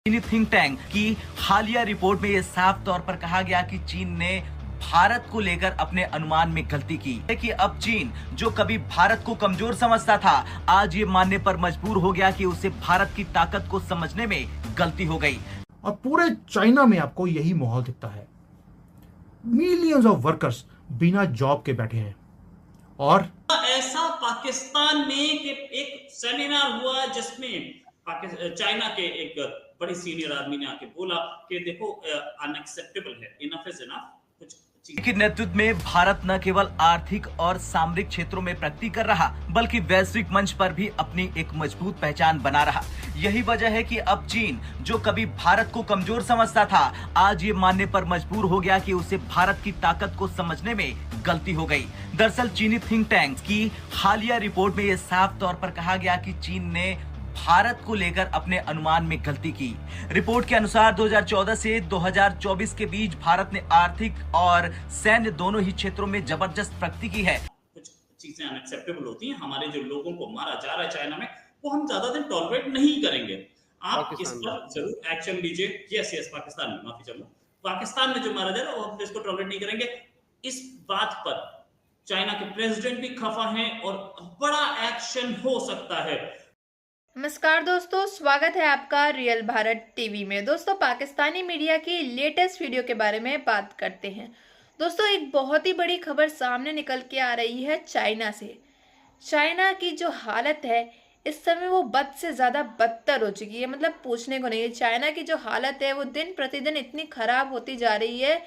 चीनी think tank की हालिया रिपोर्ट में यह साफ तौर पर कहा गया कि चीन ने भारत को लेकर अपने अनुमान में गलती की है कि अब चीन जो कभी भारत को कमजोर समझता था, आज ये मानने पर मजबूर हो गया कि उसे भारत की ताकत को समझने में गलती हो गई। और पूरे चाइना में आपको यही माहौल दिखता है। मिलियंस ऑफ वर्कर्स बिना जॉब के बैठे हैं। और ऐसा पाकिस्तान में कि एक सेमिनार हुआ जिसमें चाइना के एक बड़ी सीनियर आदमी ने आके बोला कि देखो अनएक्सेप्टेबल है, इनफ इज इनफ। कुछ के नेतृत्व में भारत न केवल आर्थिक और सामरिक क्षेत्रों में प्रगति कर रहा, बल्कि वैश्विक मंच पर भी अपनी एक मजबूत पहचान बना रहा। यही वजह है कि अब चीन जो कभी भारत को कमजोर समझता था, आज ये मानने पर मजबूर हो गया कि उसे भारत की ताकत को समझने में गलती हो गई। दरअसल चीनी थिंक टैंक की हालिया रिपोर्ट में यह साफ तौर पर कहा गया कि चीन ने भारत को लेकर अपने अनुमान में गलती की। रिपोर्ट के अनुसार 2014 से 2024 के बीच भारत ने आर्थिक और सैन्य दोनों ही क्षेत्रों में जबरदस्त प्रगति की है। कुछ चीजें अनएक्सेप्टेबल होती हैं, हमारे जो लोगों को मारा जा रहा है चाइना में, वो हम ज्यादा दिन टॉलरेट नहीं करेंगे। आप इस पर जरूर एक्शन लीजिए। यस पाकिस्तान में, माफी चाहूंगा, पाकिस्तान में जो मारा जा रहा है वो हम इसको टॉलरेट नहीं करेंगे। इस बात पर चाइना के प्रेसिडेंट भी खफा हैं और बड़ा एक्शन हो सकता है। नमस्कार दोस्तों, स्वागत है आपका रियल भारत टीवी में। दोस्तों, पाकिस्तानी मीडिया की लेटेस्ट वीडियो के बारे में बात करते हैं। दोस्तों, एक बहुत ही बड़ी खबर सामने निकल के आ रही है चाइना से। चाइना की जो हालत है इस समय वो बद से ज़्यादा बदतर हो चुकी है, मतलब पूछने को नहीं है। चाइना की जो हालत है वो दिन प्रतिदिन इतनी खराब होती जा रही है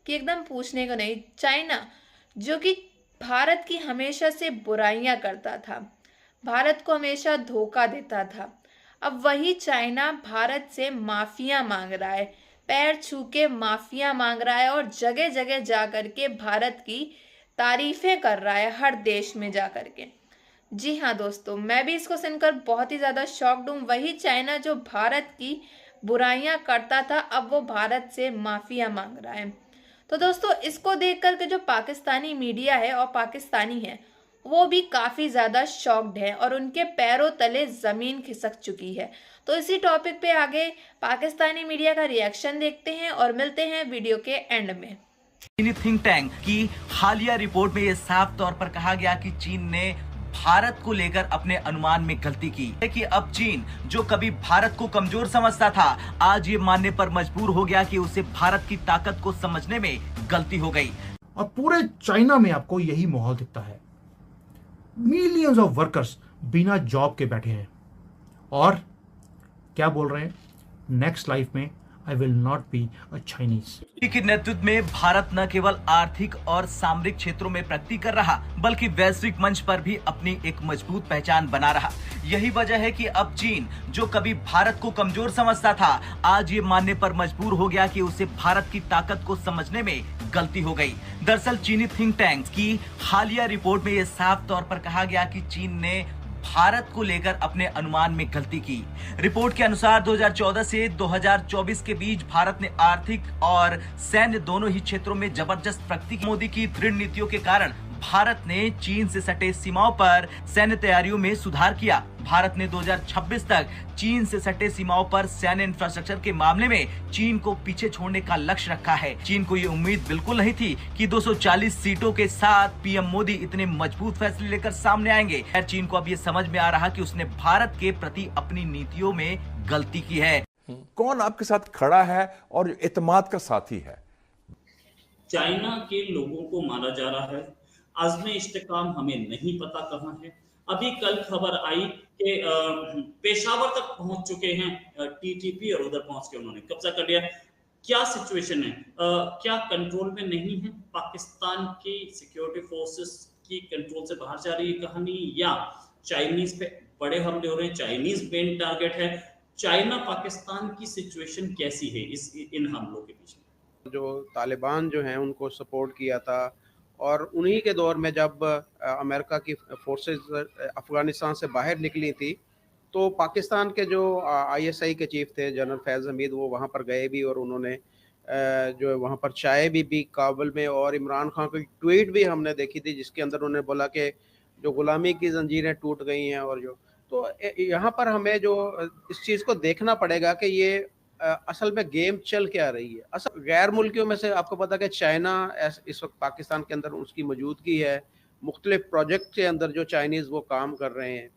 कि एकदम पूछने को नहीं। चाइना जो कि भारत की हमेशा से बुराइयां करता था, भारत को हमेशा धोखा देता था, अब वही चाइना भारत से माफिया मांग रहा है, पैर छू के माफिया मांग रहा है और जगह जगह जा कर के भारत की तारीफें कर रहा है, हर देश में जा कर के। जी हाँ दोस्तों, मैं भी इसको सुनकर बहुत ही ज़्यादा शॉक्ड हूँ। वही चाइना जो भारत की बुराइयां करता था, अब वो भारत से माफिया मांग रहा है। तो दोस्तों, इसको देख कर के जो पाकिस्तानी मीडिया है और पाकिस्तानी है वो भी काफ़ी ज़्यादा शॉक्ड है और उनके पैरों तले ज़मीन खिसक चुकी है। तो इसी टॉपिक पे आगे पाकिस्तानी मीडिया का रिएक्शन देखते हैं और मिलते हैं वीडियो के एंड में। चीनी थिंक टैंक की हालिया रिपोर्ट में यह साफ तौर पर कहा गया कि चीन ने भारत को लेकर अपने अनुमान में गलती की है कि अब चीन जो कभी भारत को कमजोर समझता था, आज ये मानने पर मजबूर हो गया कि उसे भारत की ताकत को समझने में गलती हो गई। और पूरे चाइना में आपको यही माहौल दिखता है। मिलियंस ऑफ वर्कर्स बिना जॉब के बैठे हैं। और क्या बोल रहे हैं? नेक्स्ट लाइफ में I will not be a Chinese. के नेतृत्व में भारत न केवल आर्थिक और सामरिक क्षेत्रों में प्रगति कर रहा, बल्कि वैश्विक मंच पर भी अपनी एक मजबूत पहचान बना रहा। यही वजह है कि अब चीन जो कभी भारत को कमजोर समझता था, आज ये मानने पर मजबूर हो गया कि उसे भारत की ताकत को समझने में गलती हो गई। दरअसल चीनी थिंक टैंक की हालिया रिपोर्ट में यह साफ तौर पर कहा गया कि चीन ने भारत को लेकर अपने अनुमान में गलती की। रिपोर्ट के अनुसार 2014 से 2024 के बीच भारत ने आर्थिक और सैन्य दोनों ही क्षेत्रों में जबरदस्त प्रगति की। मोदी की दृढ़ नीतियों के कारण भारत ने चीन से सटे सीमाओं पर सैन्य तैयारियों में सुधार किया। भारत ने 2026 तक चीन से सटे सीमाओं पर सैन्य इंफ्रास्ट्रक्चर के मामले में चीन को पीछे छोड़ने का लक्ष्य रखा है। चीन को ये उम्मीद बिल्कुल नहीं थी कि 240 सीटों के साथ पीएम मोदी इतने मजबूत फैसले लेकर सामने आएंगे। चीन को अब ये समझ में आ रहा कि उसने भारत के प्रति अपनी नीतियों में गलती की है। कौन आपके साथ खड़ा है और इत्मीनान का साथी है? चाइना के लोगों को मारा जा रहा है, आज़्म इस्तेकाम हमें नहीं पता कहाँ है। अभी कल खबर आई कि पेशावर तक पहुंच चुके हैं टीटीपी और उधर पहुंच के उन्होंने कब्जा कर लिया। क्या सिचुएशन है? क्या कंट्रोल में नहीं है? पाकिस्तान की सिक्योरिटी फोर्सेस की कंट्रोल से बाहर जा रही है कहानी, या चाइनीज पे बड़े हमले हो रहे हैं, चाइनीज मेन टारगेट है? चाइना पाकिस्तान की सिचुएशन कैसी है इन हमलों के बीच में? जो तालिबान जो हैं उनको सपोर्ट किया था, और उन्हीं के दौर में जब अमेरिका की फोर्सेस अफ़गानिस्तान से बाहर निकली थी, तो पाकिस्तान के जो आईएसआई के चीफ थे जनरल फैज़ हमीद, वो वहाँ पर गए भी और उन्होंने जो वहाँ पर चाय भी पी काबुल में। और इमरान खान की ट्वीट भी हमने देखी थी जिसके अंदर उन्होंने बोला कि जो गुलामी की जंजीरें टूट गई हैं। और जो तो यहाँ पर हमें जो इस चीज़ को देखना पड़ेगा कि ये असल में गेम चल क्या रही है। असल गैर मुल्कियों में से आपको पता है कि चाइना इस वक्त पाकिस्तान के अंदर उसकी मौजूदगी है। मुख्तलिफ प्रोजेक्ट के अंदर जो चाइनीज़ वो काम कर रहे हैं।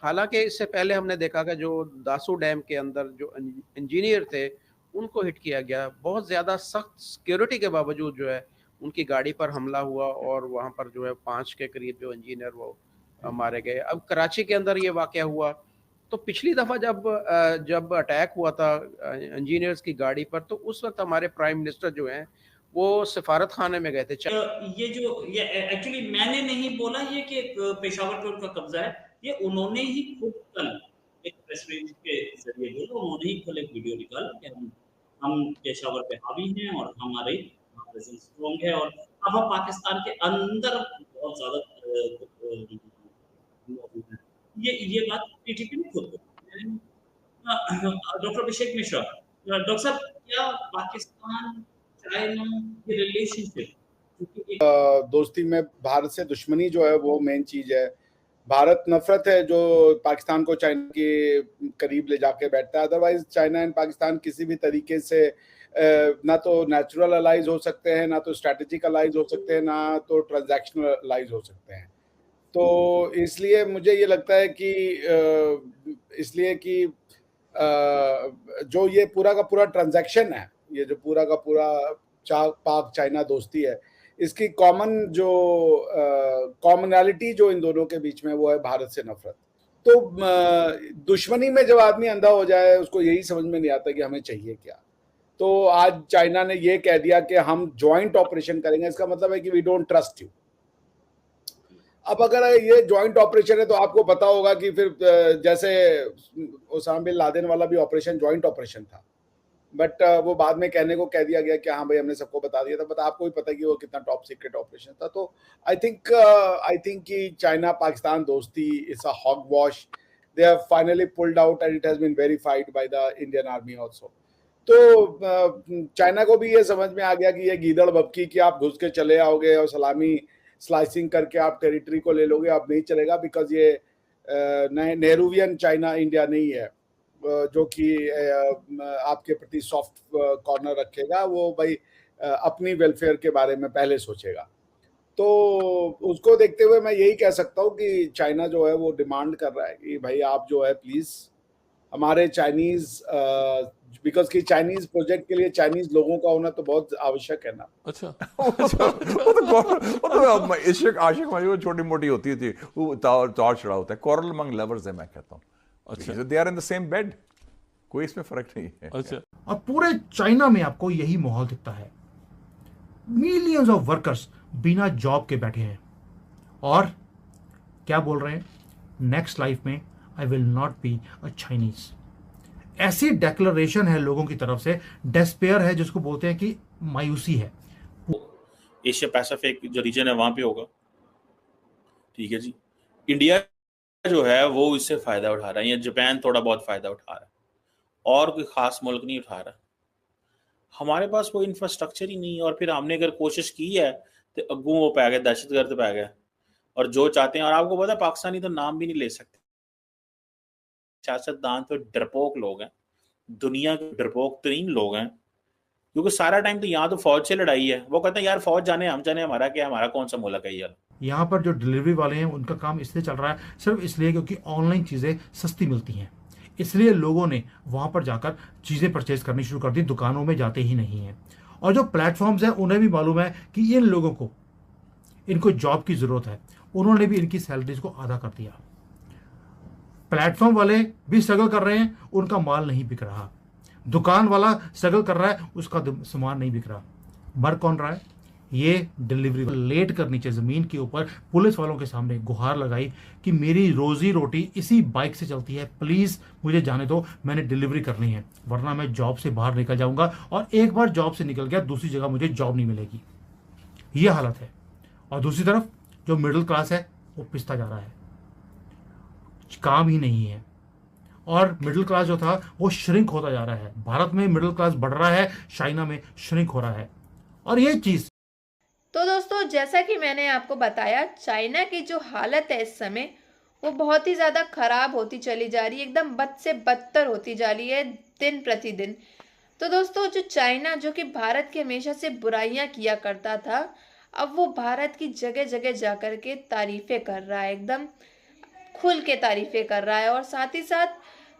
हालांकि इससे पहले हमने देखा कि जो दासू डैम के अंदर जो इंजीनियर थे उनको हिट किया गया। बहुत ज़्यादा सख्त सिक्योरिटी के बावजूद जो है उनकी गाड़ी पर हमला हुआ और वहाँ पर जो है 5 के करीब जो इंजीनियर वो मारे गए। अब कराची के अंदर ये वाक़या हुआ, तो पिछली दफ़ा जब अटैक हुआ था इंजीनियर्स की गाड़ी पर, तो उस वक्त हमारे प्राइम मिनिस्टर जो हैं वो सफारत खाने में गए थे। ये एक्चुअली मैंने नहीं बोला ये कि पेशावर पे उनका कब्जा है, ये उन्होंने ही खुद कल एक प्रेस रिलीज के जरिए बोला। उन्होंने ही कल एक वीडियो निकाला कि हम पेशावर पे हावी हैं और हमारे प्रेजेंस स्ट्रॉन्ग है और अब हम पाकिस्तान के अंदर बहुत ज्यादा मौजूद हैं। ये बात टीटीपी ने खुद बोली। डॉक्टर अभिषेक मिश्रा, डॉक्टर साहब, क्या पाकिस्तान चाइना की रिलेशनशिप दोस्ती में भारत से दुश्मनी जो है वो मेन चीज है। भारत नफरत है जो पाकिस्तान को चाइना के करीब ले जाके बैठता है। अदरवाइज चाइना एंड पाकिस्तान किसी भी तरीके से ना तो नेचुरल अलाइज हो सकते हैं, ना तो स्ट्रैटेजिक अलाइज हो सकते हैं, ना तो ट्रांजैक्शनल अलाइज हो सकते हैं। तो इसलिए मुझे ये लगता है कि जो ये पूरा का पूरा ट्रांजैक्शन है, ये जो पूरा का पूरा पाक चाइना दोस्ती है, इसकी कॉमनैलिटी जो इन दोनों के बीच में वो है भारत से नफरत। तो दुश्मनी में जब आदमी अंधा हो जाए उसको यही समझ में नहीं आता कि हमें चाहिए क्या। तो आज चाइना ने ये कह दिया कि हम जॉइंट ऑपरेशन करेंगे, इसका मतलब है कि वी डोंट ट्रस्ट यू। अब अगर ये जॉइंट ऑपरेशन है तो आपको पता होगा कि फिर जैसे ओसामा बिन लादेन वाला भी ऑपरेशन जॉइंट ऑपरेशन था, बट वो बाद में कहने को कह दिया गया कि हाँ भाई हमने सबको बता दिया था, बट आपको भी पता है कि वो कितना टॉप सीक्रेट ऑपरेशन था। तो आई थिंक कि चाइना पाकिस्तान दोस्ती is a hogwash. They have finally pulled out and it has been verified by the Indian army also. तो चाइना को भी ये समझ में आ गया कि ये गीदड़ बबकी कि आप घुस के चले आओगे और सलामी स्लाइसिंग करके आप टेरिटरी को ले लोगे, अब नहीं चलेगा। बिकॉज ये नेहरूवियन चाइना इंडिया नहीं है जो कि आपके प्रति सॉफ्ट कॉर्नर रखेगा। वो भाई अपनी वेलफेयर के बारे में पहले सोचेगा। तो उसको देखते हुए मैं यही कह सकता हूँ कि चाइना जो है वो डिमांड कर रहा है कि भाई आप जो है प्लीज हमारे चाइनीज, बिकॉज कि चाइनीज प्रोजेक्ट के लिए चाइनीज लोगों का होना तो बहुत आवश्यक है ना। अच्छा वो तो इश्क आशिक वो छोटी मोटी होती थी, वो तार चढ़ा होता है। कॉरल अमंग लवर्स है मैं कहता हूँ। अच्छा, they are in the same bed, कोई इसमें फर्क नहीं है। अच्छा, और पूरे चाइना में आपको यही माहौल दिखता है। मिलियंस ऑफ वर्कर्स बिना जॉब के बैठे हैं और क्या बोल रहे हैं, नेक्स्ट लाइफ में I will not be a Chinese. ऐसी डेक्लेरेशन है लोगों की तरफ से, डेस्पेयर है जिसको बोलते हैं कि मायूसी है। एशिया पैसिफिक जो रीजन है वहां पे होगा, ठीक है जी। इंडिया जो है वो इससे फायदा उठा रहा है, या जापान थोड़ा बहुत फायदा उठा रहा है, और कोई खास मुल्क नहीं उठा रहा। हमारे पास कोई इंफ्रास्ट्रक्चर ही नहीं है, और फिर हमने अगर कोशिश की है तो अगू वो पै गए, दहशतगर्द पै गए, और जो चाहते हैं। और आपको पता है पाकिस्तानी तो नाम भी नहीं ले सकते, सियासतदान तो डरपोक लोग हैं, दुनिया के डरपोक तरीन लोग हैं, क्योंकि सारा टाइम तो यहाँ तो फौज से लड़ाई है। वो कहते हैं यार फौज जाने हम जाने, हमारा क्या, हमारा कौन सा मुल्क है यार। यहाँ पर जो डिलीवरी वाले हैं उनका काम इसलिए चल रहा है सिर्फ इसलिए क्योंकि ऑनलाइन चीज़ें सस्ती मिलती हैं, इसलिए लोगों ने वहाँ पर जाकर चीज़ें परचेज करनी शुरू कर दी, दुकानों में जाते ही नहीं हैं। और जो प्लेटफॉर्म्स हैं उन्हें भी मालूम है कि इन लोगों को इनको जॉब की ज़रूरत है, उन्होंने भी इनकी सैलरीज को आधा कर दिया। प्लेटफॉर्म वाले भी स्ट्रगल कर रहे हैं, उनका माल नहीं बिक रहा। दुकान वाला स्ट्रगल कर रहा है, उसका सामान नहीं बिक रहा। मर कौन रहा है? ये डिलीवरी लेट कर नीचे ज़मीन के ऊपर पुलिस वालों के सामने गुहार लगाई कि मेरी रोजी रोटी इसी बाइक से चलती है, प्लीज़ मुझे जाने दो, मैंने डिलीवरी करनी है, वरना मैं जॉब से बाहर निकल जाऊंगा, और एक बार जॉब से निकल गया दूसरी जगह मुझे जॉब नहीं मिलेगी। ये हालत है। और दूसरी तरफ जो मिडिल क्लास है वो पिसता जा रहा है, काम ही नहीं है, और मिडिल क्लास जो था वो श्रिंक होता जा रहा है। भारत में मिडिल क्लास बढ़ रहा है, चाइना में श्रिंक हो रहा है। और ये चीज तो दोस्तों, जैसा कि मैंने आपको बताया, चाइना की जो हालत है इस समय वो बहुत ही ज़्यादा खराब होती चली जा रही है, एकदम बद से बदतर होती जा रही है दिन प्रतिदिन। तो दोस्तों जो चाइना, जो कि भारत की हमेशा से बुराइयां किया करता था, अब वो भारत की जगह जगह जाकर के तारीफें कर रहा है, एकदम खुल के तारीफें कर रहा है। और साथ ही साथ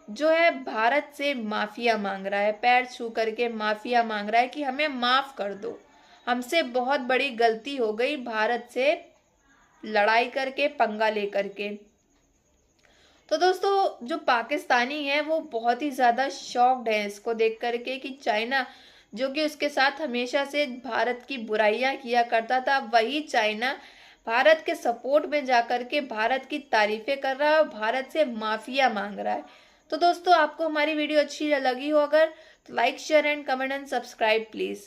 जो है भारत से माफिया मांग रहा है, पैर छू करके माफिया मांग रहा है कि हमें माफ कर दो, हमसे बहुत बड़ी गलती हो गई भारत से लड़ाई करके, पंगा लेकर के। तो दोस्तों जो पाकिस्तानी है वो बहुत ही ज़्यादा शॉक्ड है इसको देख करके कि चाइना, जो कि उसके साथ हमेशा से भारत की बुराइयां किया करता था, वही चाइना भारत के सपोर्ट में जाकर के भारत की तारीफें कर रहा है और भारत से माफिया मांग रहा है। तो दोस्तों आपको हमारी वीडियो अच्छी लगी हो अगर, तो like share and comment and subscribe please.